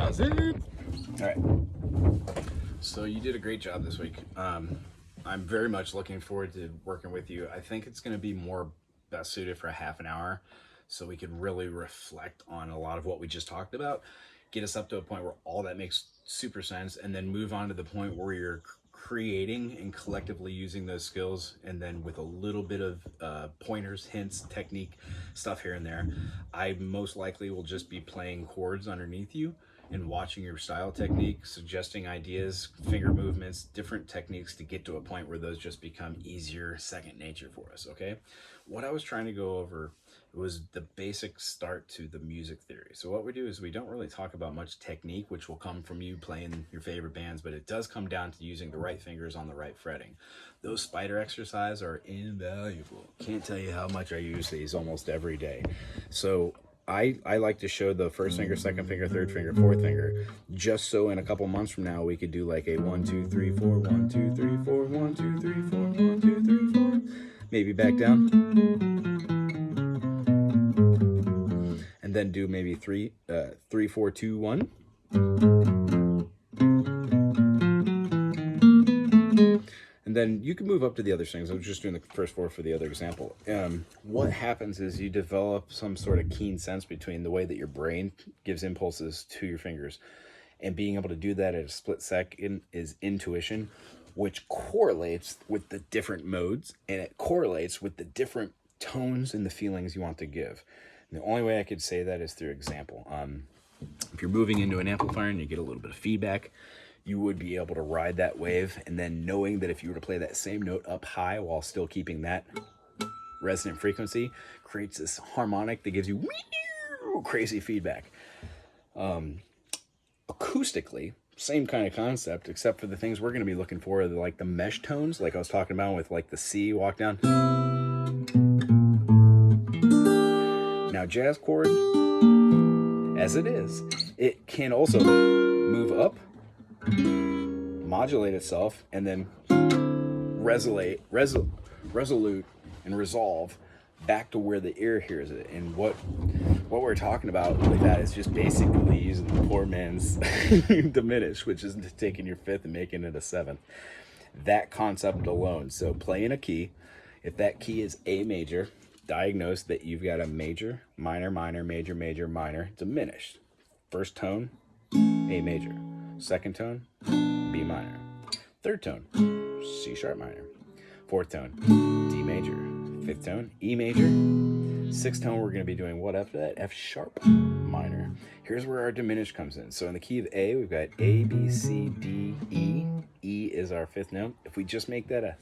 How's it? All right. So you did a great job this week. I'm very much looking forward to working with you. I think it's going to be more best suited for a half an hour so we could really reflect on a lot of what we just talked about, get us up to a point where all that makes super sense, and then move on to the point where you're creating and collectively using those skills, and then with a little bit of pointers, hints, technique stuff here and there. I most likely will just be playing chords underneath you and watching your style technique, suggesting ideas, finger movements, different techniques to get to a point where those just become easier, second nature for us. Okay, what I was trying to go over was the basic start to the music theory. So what we do is we don't really talk about much technique, which will come from you playing your favorite bands, but it does come down to using the right fingers on the right fretting. Those spider exercises are invaluable. Can't tell you how much I use these almost every day. So I like to show the first finger, second finger, third finger, fourth finger, just so in a couple months from now we could do like a 1 2 3 4 1 2 3 4 1 2 3 4 1 2 3 4, maybe back down, and then do maybe 3 4 2 1. And then you can move up to the other things. I was just doing the first four for the other example. What happens is you develop some sort of keen sense between the way that your brain gives impulses to your fingers, and being able to do that at a split second is intuition, which correlates with the different modes, and it correlates with the different tones and the feelings you want to give. And the only way I could say that is through example. If you're moving into an amplifier and you get a little bit of feedback, you would be able to ride that wave, and then knowing that if you were to play that same note up high while still keeping that resonant frequency, creates this harmonic that gives you crazy feedback. Acoustically, same kind of concept, except for the things we're going to be looking for are like the mesh tones, like I was talking about with like the C walk down. Now jazz chord, as it is, it can also move up, modulate itself, and then resolute and resolve back to where the ear hears it. And what we're talking about with that is just basically using the poor man's diminish, which is taking your fifth and making it a seventh. That concept alone. So playing a key, if that key is A major, diagnose that you've got a major, minor, minor, major, major, minor, diminished. First tone, A major. Second tone, B minor. Third tone, C sharp minor. Fourth tone, D major. Fifth tone, E major. Sixth tone, we're going to be doing what after that? F sharp minor. Here's where our diminished comes in. So in the key of A, we've got A, B, C, D, E. E is our fifth note. If we just make that a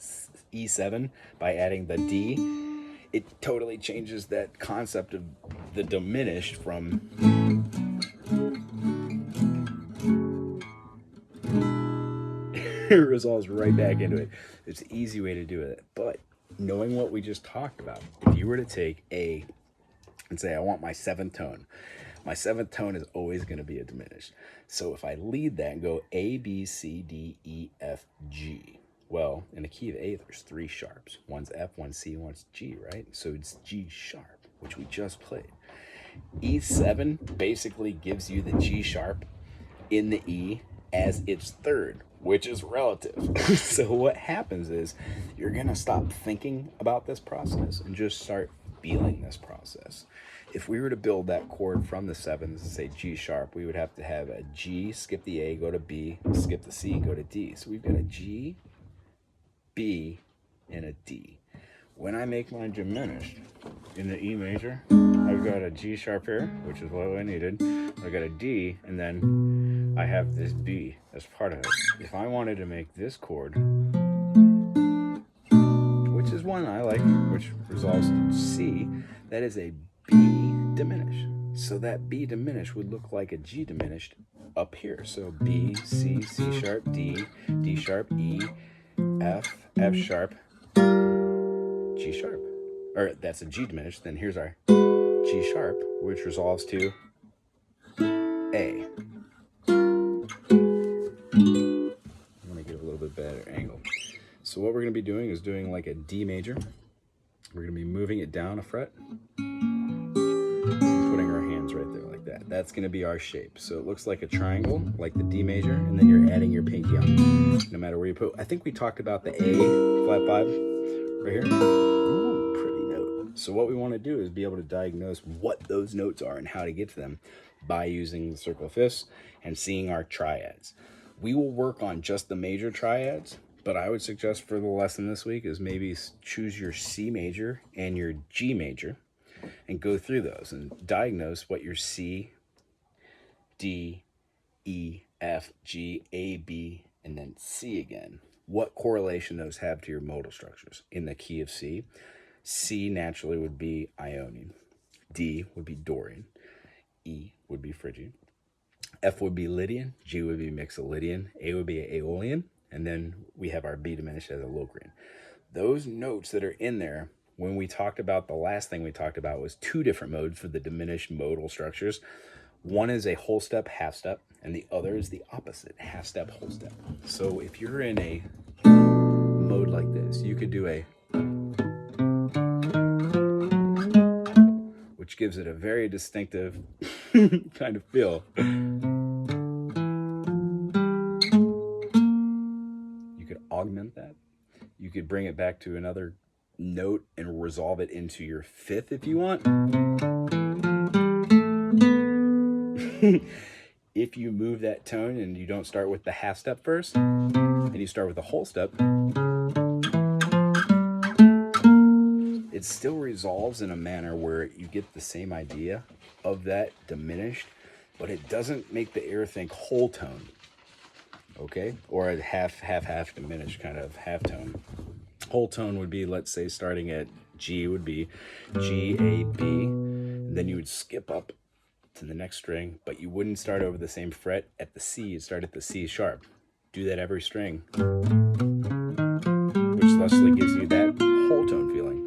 E7 by adding the D, it totally changes that concept of the diminished from it resolves right back into it. It's an easy way to do it. But knowing what we just talked about, if you were to take A and say, I want my seventh tone is always going to be a diminished. So if I lead that and go A, B, C, D, E, F, G, well, in the key of A, there's three sharps. One's F, one's C, one's G, right? So it's G sharp, which we just played. E7 basically gives you the G sharp in the E as its third, which is relative. So what happens is you're going to stop thinking about this process and just start feeling this process. If we were to build that chord from the sevens and say G sharp, we would have to have a G, skip the A, go to B, skip the C, go to D. So we've got a G, B, and a D. When I make my diminished in the E major, I've got a G sharp here, which is what I needed. I've got a D, and then I have this B as part of it. If I wanted to make this chord, which is one I like, which resolves to C, that is a B diminished. So that B diminished would look like a G diminished up here. So B, C, C sharp, D, D sharp, E, F, F sharp, G sharp. Or that's a G diminished. Then here's our G sharp, which resolves to A. I'm going to get a little bit better angle. So what we're going to be doing is doing like a D major. We're going to be moving it down a fret and putting our hands right there like that. that's going to be our shape. So it looks like a triangle, like the D major, and then you're adding your pinky on, no matter where you put. I think we talked about the A flat 5 right here. Ooh, pretty note. So what we want to do is be able to diagnose what those notes are and how to get to them by using the circle of fifths and seeing our triads. We will work on just the major triads, but I would suggest for the lesson this week is maybe choose your C major and your G major and go through those and diagnose what your C, D, E, F, G, A, B, and then C again. What correlation those have to your modal structures. In the key of C, C naturally would be Ionian. D would be Dorian. E would be Phrygian. F would be Lydian. G would be Mixolydian. A would be Aeolian. And then we have our B diminished as a Locrian. Those notes that are in there, when we talked about, the last thing we talked about was 2 different modes for the diminished modal structures. One is a whole step, half step, and the other is the opposite, half step, whole step. So if you're in a mode like this, you could do a, which gives it a very distinctive kind of feel. You could augment that. You could bring it back to another note and resolve it into your fifth if you want. If you move that tone and you don't start with the half step first, and you start with the whole step, it still resolves in a manner where you get the same idea of that diminished, but it doesn't make the ear think whole tone, okay? Or a half diminished kind of half tone. Whole tone would be, let's say, starting at G would be G, A, B, and then you would skip up to the next string, but you wouldn't start over the same fret at the C. You'd start at the C sharp. Do that every string, which thusly gives you that whole tone feeling.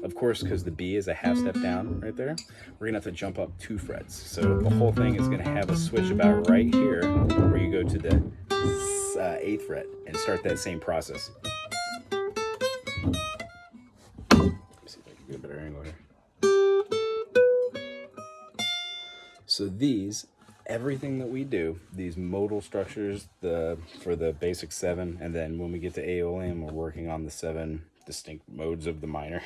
Of course, because the B is a half step down right there, we're gonna have to jump up 2 frets. So the whole thing is gonna have a switch about right here, where you go to the 8th fret and start that same process. Let me see if I can get a better angle here. So these, everything that we do, these modal structures, for the basic 7, and then when we get to Aeolian, we're working on the 7 distinct modes of the minor.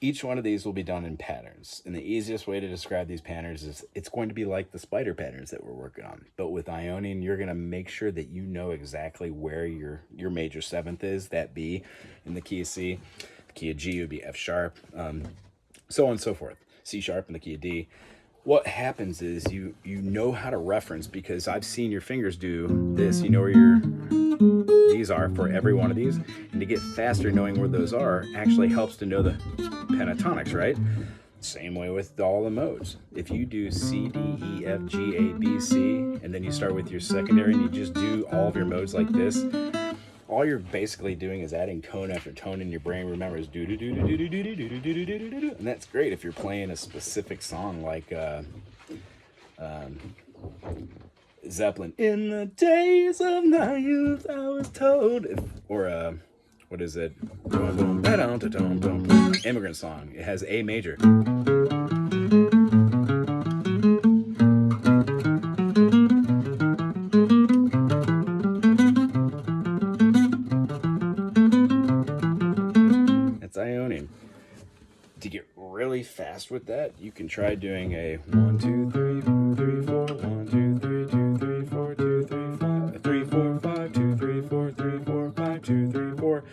Each one of these will be done in patterns. And the easiest way to describe these patterns is it's going to be like the spider patterns that we're working on. But with Ionian, you're going to make sure that you know exactly where your major 7th is, that B in the key of C. The key of G would be F sharp, so on and so forth. C sharp in the key of D. What happens is you know how to reference, because I've seen your fingers do this. You know where these are for every one of these, and to get faster knowing where those are actually helps to know the pentatonics, right? Same way with all the modes. If you do C, D, E, F, G, A, B, C, and then you start with your secondary and you just do all of your modes like this, all you're basically doing is adding tone after tone, in your brain remembers do do do do do do do do do do do do do, and that's great if you're playing a specific song like Zeppelin. In the days of my youth, I was told, or what is it? Immigrant Song. It has A major. Ionian. To get really fast with that, you can try doing a 1 2 3 3 4 1 2 3 2 3 4 2 3 5 3 4 5 2 3 4 3 4 5 2 3 4,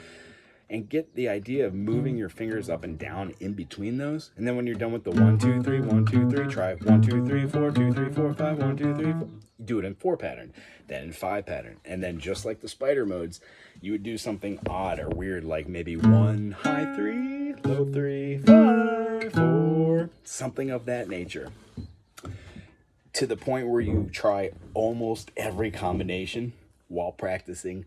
and get the idea of moving your fingers up and down in between those. And then when you're done with the 1 2 3 1 2 3, try 1 2 3 4 2 3 4 5 1 2 3 4. Do it in 4 pattern, then in 5 pattern, and then just like the spider modes, you would do something odd or weird, like maybe 1 high 3 low 3 5 4, something of that nature, to the point where you try almost every combination while practicing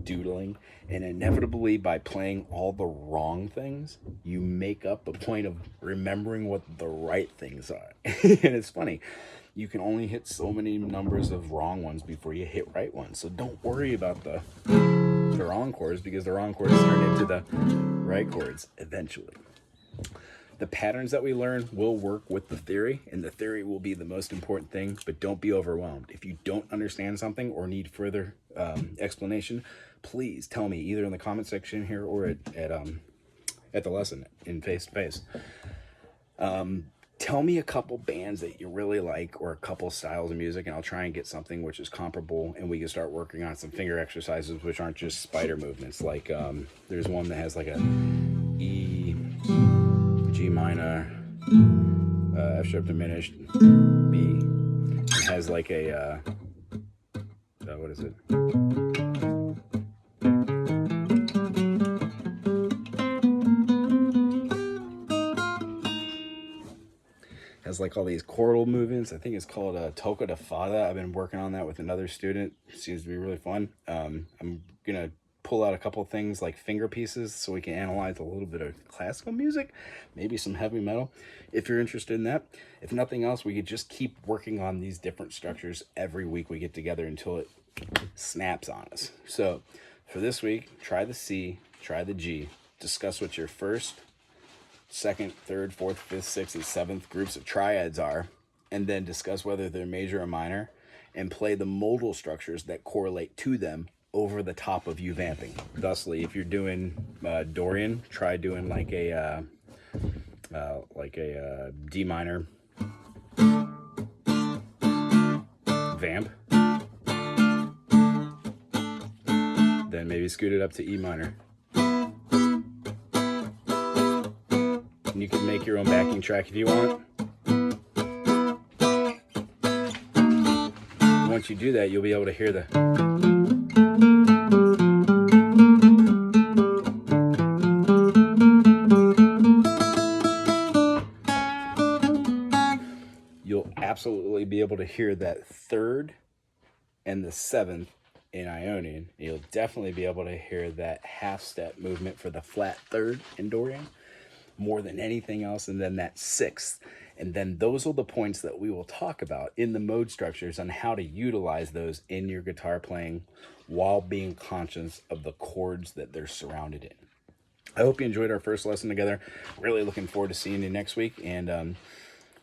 doodling, and inevitably by playing all the wrong things, you make up a point of remembering what the right things are. And it's funny, you can only hit so many numbers of wrong ones before you hit right ones. So don't worry about the wrong chords, because the wrong chords turn into the right chords eventually. The patterns that we learn will work with the theory, and the theory will be the most important thing, but don't be overwhelmed. If you don't understand something or need further explanation, please tell me either in the comment section here or at the lesson in face-to-face. Tell me a couple bands that you really like or a couple styles of music, and I'll try and get something which is comparable, and we can start working on some finger exercises which aren't just spider movements. Like there's one that has like a E, G minor, F sharp diminished, B. It has like a what is it? Has like all these chordal movements. I think it's called a toca de fada. I've been working on that with another student. It seems to be really fun. I'm gonna pull out a couple of things like finger pieces so we can analyze a little bit of classical music, maybe some heavy metal, if you're interested in that. If nothing else, we could just keep working on these different structures every week we get together until it snaps on us. So for this week, try the C, try the G, discuss what your first, second, third, fourth, fifth, sixth, and seventh groups of triads are, and then discuss whether they're major or minor, and play the modal structures that correlate to them over the top of you vamping. Thusly, if you're doing Dorian, try doing like a D minor vamp, then maybe scoot it up to E minor. And you can make your own backing track if you want. Once you do that, you'll be able to hear the you'll absolutely be able to hear that third and the seventh in Ionian. You'll definitely be able to hear that half step movement for the flat third in Dorian more than anything else, and then that sixth. And then those are the points that we will talk about in the mode structures on how to utilize those in your guitar playing while being conscious of the chords that they're surrounded in. I hope you enjoyed our first lesson together. Really looking forward to seeing you next week. And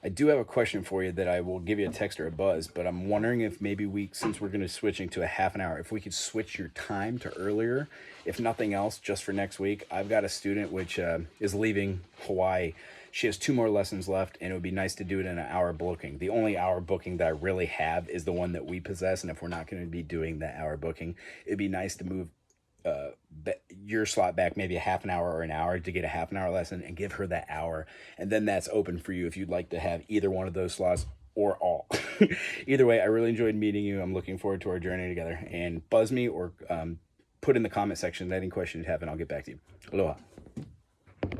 I do have a question for you that I will give you a text or a buzz, but I'm wondering if maybe since we're going to be switching to a half an hour, if we could switch your time to earlier, if nothing else, just for next week. I've got a student which is leaving Hawaii. She has 2 more lessons left, and it would be nice to do it in an hour booking. The only hour booking that I really have is the one that we possess, and if we're not going to be doing that hour booking, it'd be nice to move your slot back maybe a half an hour or an hour to get a half an hour lesson and give her that hour, and then that's open for you if you'd like to have either one of those slots or all. Either way, I really enjoyed meeting you. I'm looking forward to our journey together, and buzz me or put in the comment section any question you have, and I'll get back to you. Aloha.